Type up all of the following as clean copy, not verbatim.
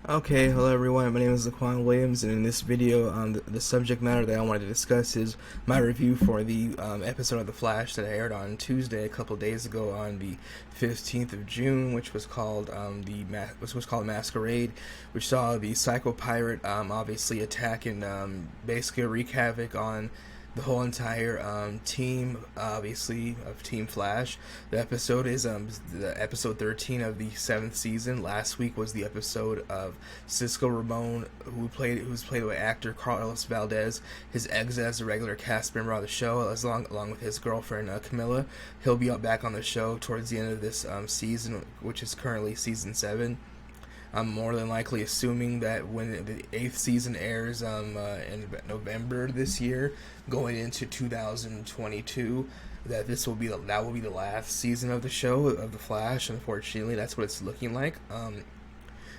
Okay, hello everyone, my name is Laquan Williams, and in this video, the subject matter that I wanted to discuss is my review for the episode of The Flash that aired on Tuesday, a couple days ago, on the 15th of June, which was called Masquerade, which saw the Psycho Pirate obviously attack and basically wreak havoc on the whole entire team, obviously, of Team Flash. The episode is the episode 13 of the 7th season. Last week was the episode of Cisco Ramon, who's played by actor Carlos Valdez, his ex as a regular cast member on the show, along with his girlfriend Camilla. He'll be back on the show towards the end of this season, which is currently season 7. I'm more than likely assuming that when the 8th season airs in November this year, going into 2022, that will be the last season of the show of The Flash. Unfortunately, that's what it's looking like.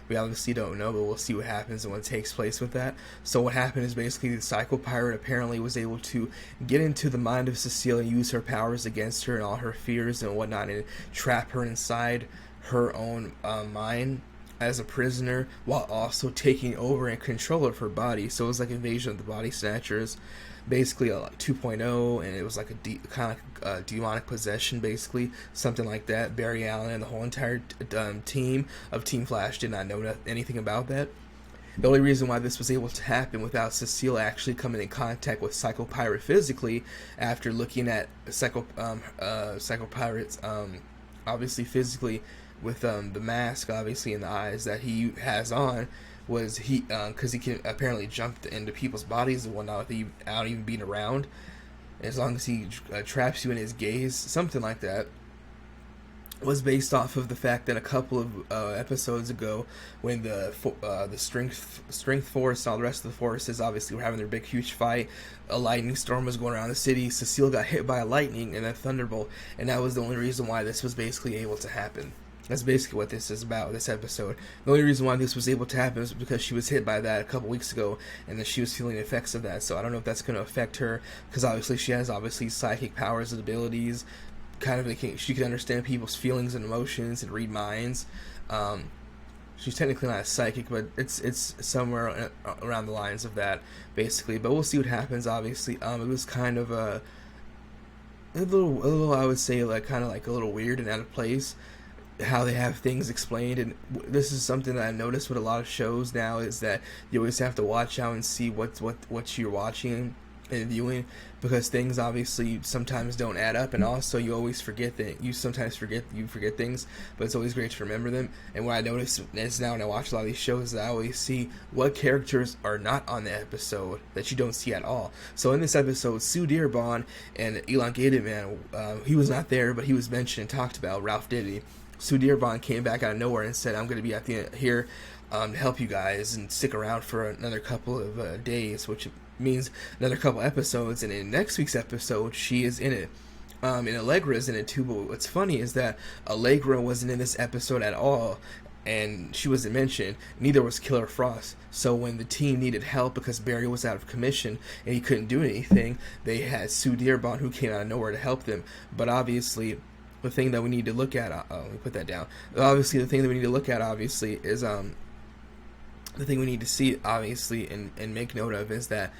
We obviously don't know, but we'll see what happens and what takes place with that. So what happened is basically the Psycho Pirate apparently was able to get into the mind of Cecile and use her powers against her and all her fears and whatnot, and trap her inside her own mind as a prisoner, while also taking over and control of her body. So it was like Invasion of the Body Snatchers, basically like 2.0, and it was like kind of demonic possession, basically, something like that. Barry Allen and the whole entire team of Team Flash did not know anything about that. The only reason why this was able to happen without Cecile actually coming in contact with Psycho Pirate physically, after looking at Psycho Pirate's obviously physically, with the mask obviously in the eyes that he has on, was because he can apparently jump into people's bodies and whatnot without even being around, as long as he traps you in his gaze, something like that. Was based off of the fact that a couple of episodes ago, when the strength force and all the rest of the forces obviously were having their big huge fight, a lightning storm was going around the city. Cecile got hit by a lightning and a thunderbolt, and that was the only reason why this was basically able to happen. That's basically what this is about, this episode. The only reason why this was able to happen is because she was hit by that a couple weeks ago, and that she was feeling the effects of that. So I don't know if that's going to affect her, because obviously she has psychic powers and abilities. Kind of, she can understand people's feelings and emotions and read minds. She's technically not a psychic, but it's somewhere around the lines of that, basically. But we'll see what happens. Obviously, it was kind of a little, I would say, like kind of like a little weird and out of place, how they have things explained. And this is something that I noticed with a lot of shows now, is that you always have to watch out and see what you're watching and viewing, because things obviously sometimes don't add up, and also you always forget that you forget things, but it's always great to remember them. And what I notice is now when I watch a lot of these shows, I always see what characters are not on the episode that you don't see at all. So in this episode, Sue Dearborn and Elongated Man, he was not there, but he was mentioned and talked about, Ralph Diddy. Sue Dearborn came back out of nowhere and said, "I'm going to be at the end here to help you guys and stick around for another couple of days," which means another couple episodes. And in next week's episode, she is in it. And Allegra is in it too. But what's funny is that Allegra wasn't in this episode at all, and she wasn't mentioned. Neither was Killer Frost. So when the team needed help because Barry was out of commission and he couldn't do anything, they had Sue Dearborn, who came out of nowhere, to help them. But obviously, the thing that we need to look at, let me put that down. Obviously, the thing that we need to look at, obviously, is the thing we need to see, obviously, and make note of, is that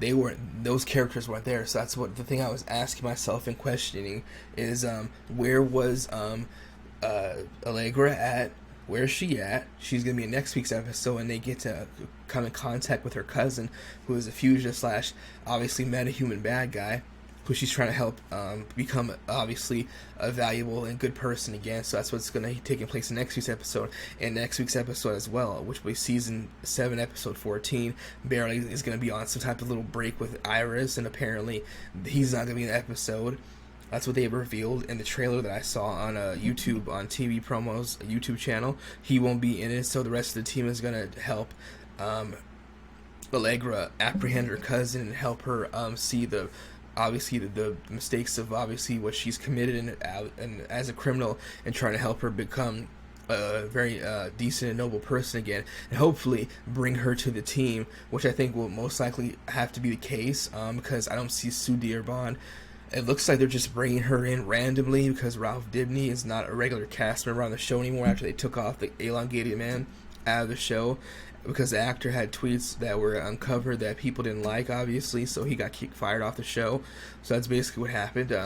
those characters weren't there. So that's what the thing I was asking myself and questioning is, where was Allegra at? Where's she at? She's going to be in next week's episode, and they get to come in contact with her cousin, who is a fusion / obviously metahuman bad guy, who she's trying to help become obviously a valuable and good person again. So that's what's going to be taking place in next week's episode, and next week's episode as well, which will be season 7, episode 14. Barry is going to be on some type of little break with Iris, and apparently he's not going to be in the episode. That's what they revealed in the trailer that I saw on YouTube, on TV Promos, a YouTube channel. He won't be in it, so the rest of the team is going to help Allegra apprehend her cousin and help her see the mistakes of obviously what she's committed and as a criminal, and trying to help her become a very decent and noble person again, and hopefully bring her to the team, which I think will most likely have to be the case, because I don't see Sue Dearborn. It looks like they're just bringing her in randomly because Ralph Dibny is not a regular cast member on the show anymore after they took off the Elongated Man. out of the show because the actor had tweets that were uncovered that people didn't like, obviously, so he got fired off the show. So that's basically what happened.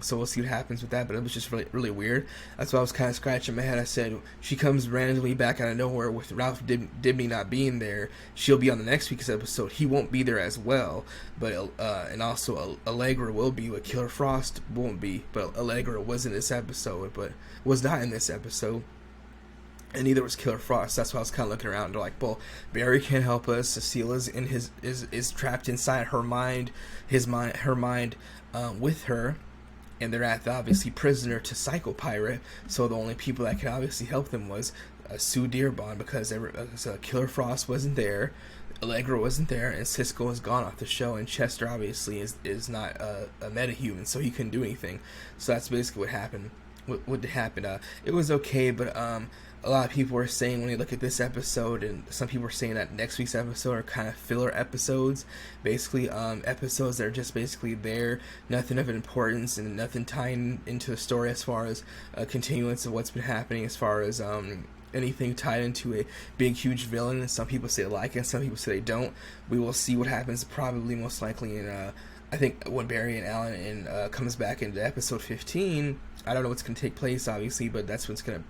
So we'll see what happens with that, but it was just really, really weird. That's why I was kind of scratching my head. I said, she comes randomly back out of nowhere with Ralph Dibny not being there. She'll be on the next week's episode. He won't be there as well, but and also Allegra will be, but Killer Frost won't be. But Allegra was in this episode, but was not in this episode. And neither was Killer Frost. That's why I was kind of looking around. They're like, well, Barry can't help us. Cecile is trapped inside her mind, her mind, with her. And they're obviously prisoner to Psycho Pirate, so the only people that could obviously help them was Sue Dearborn, because Killer Frost wasn't there, Allegra wasn't there, and Cisco was gone off the show, and Chester obviously is not a metahuman, so he couldn't do anything. So that's basically what happened. What happened? It was okay, but a lot of people were saying when you look at this episode, and some people were saying that next week's episode are kind of filler episodes, basically episodes that are just basically there, nothing of importance and nothing tying into the story as far as a continuance of what's been happening, as far as anything tied into a big huge villain. And some people say they like it, some people say they don't. We will see what happens, probably most likely in I think when Barry and Alan comes back into episode 15. I don't know what's going to take place, obviously, but that's what's going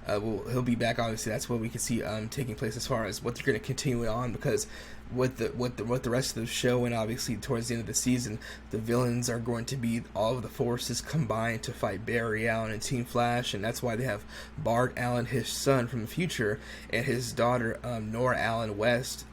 to... he'll be back, obviously. That's what we can see taking place as far as what they're going to continue on, because with the rest of the show, and obviously towards the end of the season, the villains are going to be all of the forces combined to fight Barry Allen and Team Flash, and that's why they have Bart Allen, his son from the future, and his daughter, Nora Allen West,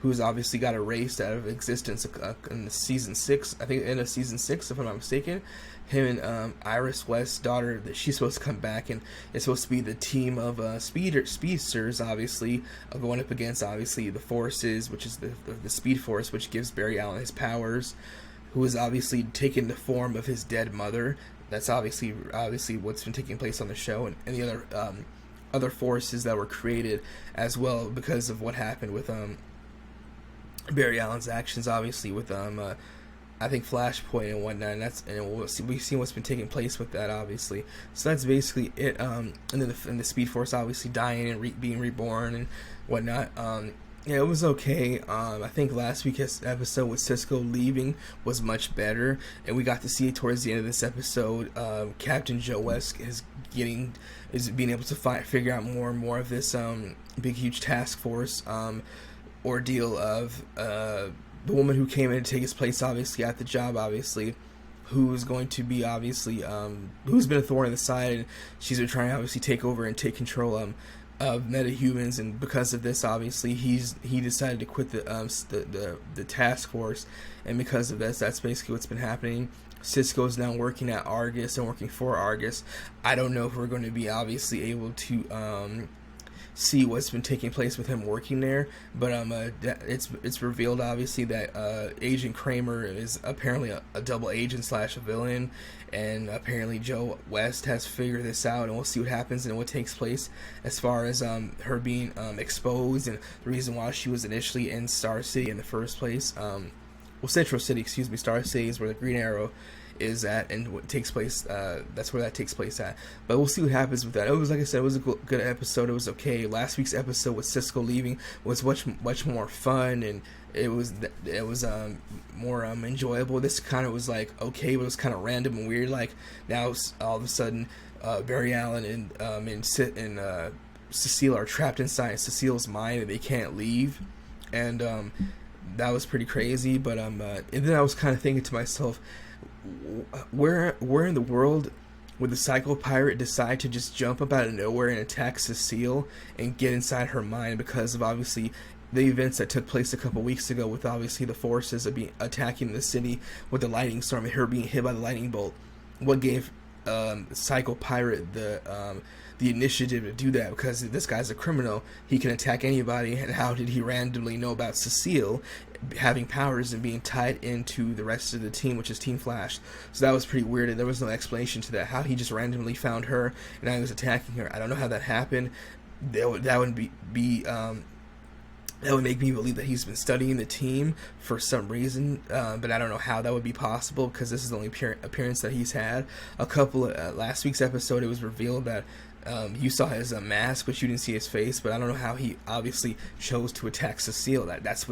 who's obviously got erased out of existence in season 6, I think in season 6, if I'm not mistaken. Him and Iris West's daughter, that she's supposed to come back, and it's supposed to be the team of speedsters, obviously, going up against, obviously, the Forces, which is the Speed Force, which gives Barry Allen his powers, who has obviously taken the form of his dead mother. That's obviously what's been taking place on the show, and the other forces that were created as well because of what happened with Barry Allen's actions, obviously, with I think Flashpoint and whatnot, and we've seen what's been taking place with that, obviously. So that's basically it. And then the Speed Force obviously dying and being reborn and whatnot. Yeah, it was okay. I think last week's episode with Cisco leaving was much better, and we got to see towards the end of this episode, Captain Joe West is being able to figure out more and more of this big huge task force ordeal of the woman who came in to take his place, obviously, at the job, obviously, who's going to be, obviously, who's been a thorn in the side, and she's been trying to, obviously, take over and take control of metahumans, and because of this, obviously, he decided to quit the task force, and because of this, that's basically what's been happening. Cisco's now working at Argus and working for Argus. I don't know if we're going to be, obviously, able to see what's been taking place with him working there, but it's revealed, obviously, that Agent Kramer is apparently a double agent / a villain, and apparently Joe West has figured this out, and we'll see what happens and what takes place as far as her being exposed, and the reason why she was initially in Star City in the first place. Central City, excuse me. Star City is where the Green Arrow is at, and what takes place, that's where that takes place at. But we'll see what happens with that. It was, like I said, it was a good episode. It was okay. Last week's episode with Cisco leaving was much more fun, and it was more enjoyable. This kind of was like okay, but it was kind of random and weird. Like now all of a sudden, Barry Allen and Cecile are trapped inside Cecile's mind, and they can't leave, and that was pretty crazy. But and then I was kind of thinking to myself, where in the world would the Psycho Pirate decide to just jump up out of nowhere and attack Cecile and get inside her mind, because of obviously the events that took place a couple weeks ago with obviously the forces of attacking the city with the lightning storm and her being hit by the lightning bolt? What gave Psycho Pirate the initiative to do that? Because this guy's a criminal, he can attack anybody, and how did he randomly know about Cecile having powers and being tied into the rest of the team, which is Team Flash? So that was pretty weird, and there was no explanation to that, how he just randomly found her and now he was attacking her. I don't know how that happened. That would make me believe that he's been studying the team for some reason, but I don't know how that would be possible, because this is the only appearance that he's had. A couple of last week's episode, it was revealed that You saw his mask, but you didn't see his face. But I don't know how he obviously chose to attack Cecile. That's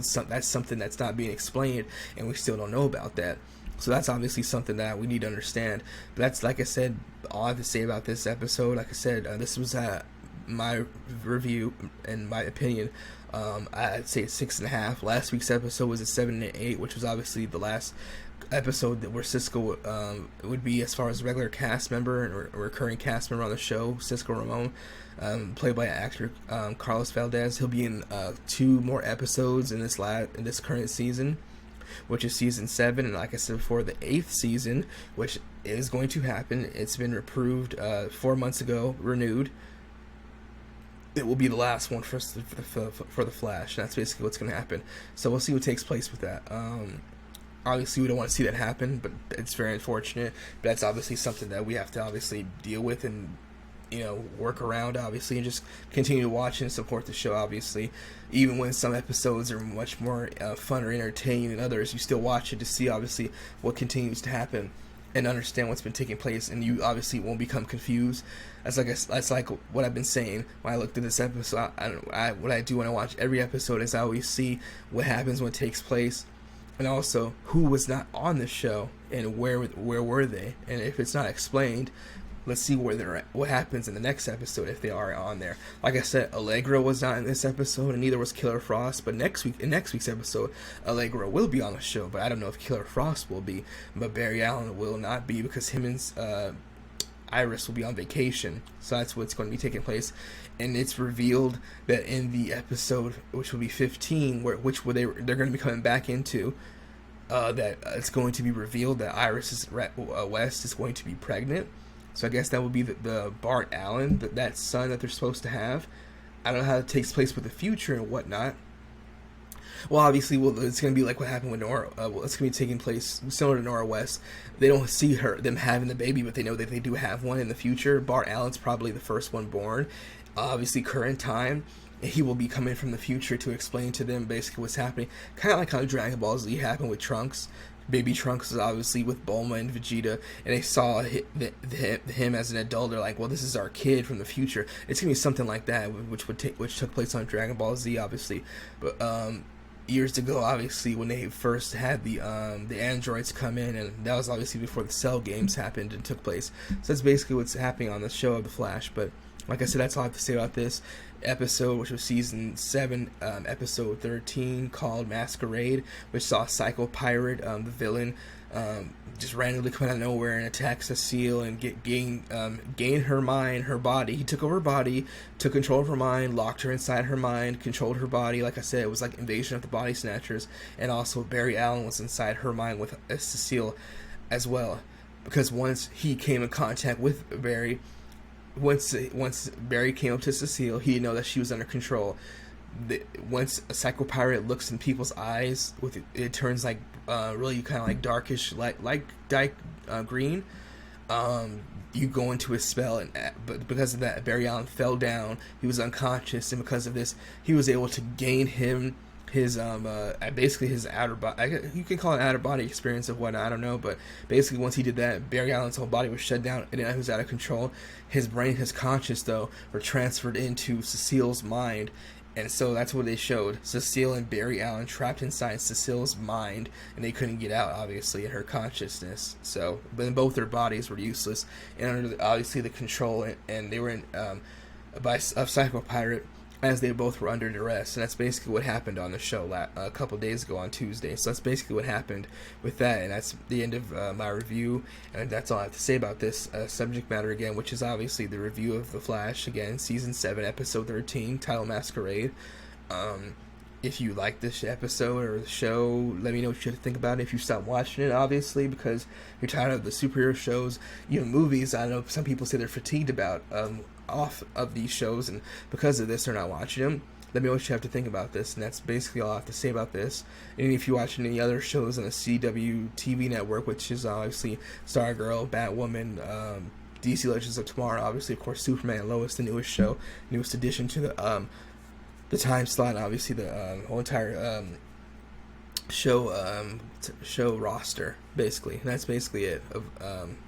something that's not being explained, and we still don't know about that. So that's obviously something that we need to understand. But that's, like I said, all I have to say about this episode. Like I said, this was my review and my opinion. I'd say it's 6.5. Last week's episode was a 7 and 8, which was obviously the last episode that where Cisco would be as far as regular cast member and recurring cast member on the show. Cisco Ramon, played by actor Carlos Valdez. He'll be in 2 more episodes in this current season, which is season 7, and like I said before, the 8th season, which is going to happen. It's been approved 4 months ago, renewed. It will be the last one for the Flash. That's basically what's going to happen. So we'll see what takes place with that. Obviously, we don't want to see that happen, but it's very unfortunate. But that's obviously something that we have to obviously deal with and, work around, obviously, and just continue to watch and support the show, obviously. Even when some episodes are much more fun or entertaining than others, you still watch it to see, obviously, what continues to happen and understand what's been taking place, and you obviously won't become confused. That's like what I've been saying when I looked at this episode. What I do when I watch every episode is I always see what happens when it takes place, and also who was not on the show and where were they, and if it's not explained, let's see where they're at, what happens in the next episode if they are on there. Like I said, Allegra was not in this episode, and neither was Killer Frost. But in next week's episode, Allegra will be on the show. But I don't know if Killer Frost will be. But Barry Allen will not be, because him and Iris will be on vacation. So that's what's going to be taking place. And it's revealed that in the episode, which will be 15, they're going to be coming back into, that it's going to be revealed that Iris West is going to be pregnant. So I guess that would be the Bart Allen, that son that they're supposed to have. I don't know how it takes place with the future and whatnot. Well, obviously, it's going to be like what happened with Nora. It's going to be taking place similar to Nora West. They don't see them having the baby, but they know that they do have one in the future. Bart Allen's probably the first one born. Obviously, current time. He will be coming from the future to explain to them basically what's happening. Kind of like how Dragon Ball Z happened with Trunks. Baby Trunks was obviously with Bulma and Vegeta, and they saw him as an adult. They're like, well, this is our kid from the future. It's going to be something like that, which took place on Dragon Ball Z, obviously. But years ago, obviously, when they first had the androids come in, and that was obviously before the Cell games happened and took place. So that's basically what's happening on the show of The Flash. But like I said, that's all I have to say about this episode, which was season 7, episode 13, called Masquerade, which saw Psycho Pirate, the villain, just randomly come out of nowhere and attack Cecile and gain her mind, her body. He took over her body, took control of her mind, locked her inside her mind, controlled her body. Like I said, it was like Invasion of the Body Snatchers, and also Barry Allen was inside her mind with Cecile as well, because once he came in contact with Barry, once Barry came up to Cecile, he didn't know that she was under control. Once a Psycho Pirate looks in people's eyes, it turns like really kind of like darkish, like green. You go into his spell, but because of that, Barry Allen fell down. He was unconscious, and because of this, he was able to gain his basically his outer body. You can call it an outer body experience of whatnot. I don't know, but basically once he did that, Barry Allen's whole body was shut down, and he was out of control. His brain, his conscious though, were transferred into Cecile's mind, and so that's what they showed. Cecile and Barry Allen trapped inside Cecile's mind, and they couldn't get out, obviously, in her consciousness. So, but then both their bodies were useless, and under obviously the control, and they were in of Psycho Pirate, as they both were under duress. And that's basically what happened on the show a couple days ago on Tuesday. So that's basically what happened with that, and that's the end of my review, and that's all I have to say about this subject matter again, which is obviously the review of The Flash, again, season 7, episode 13, title Masquerade. If you like this episode or the show, let me know what you think about it. If you stop watching it, obviously, because you're tired of the superhero shows, even movies. I know some people say they're fatigued about off of these shows, and because of this, they're not watching them. Let me know what you have to think about this, and that's basically all I have to say about this. And if you watch any other shows on the CW TV network, which is obviously Stargirl, Batwoman, DC Legends of Tomorrow, obviously, of course, Superman and Lois, the newest show, newest addition to the time slot, obviously the whole entire show roster, basically. And that's basically it.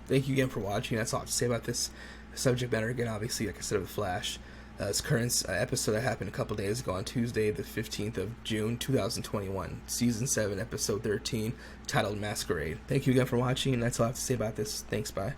Thank you again for watching. That's all I have to say about this subject matter again, obviously, like I said, of The Flash. This current episode that happened a couple days ago on Tuesday, the 15th of June, 2021, Season 7, Episode 13, titled Masquerade. Thank you again for watching, and that's all I have to say about this. Thanks, bye.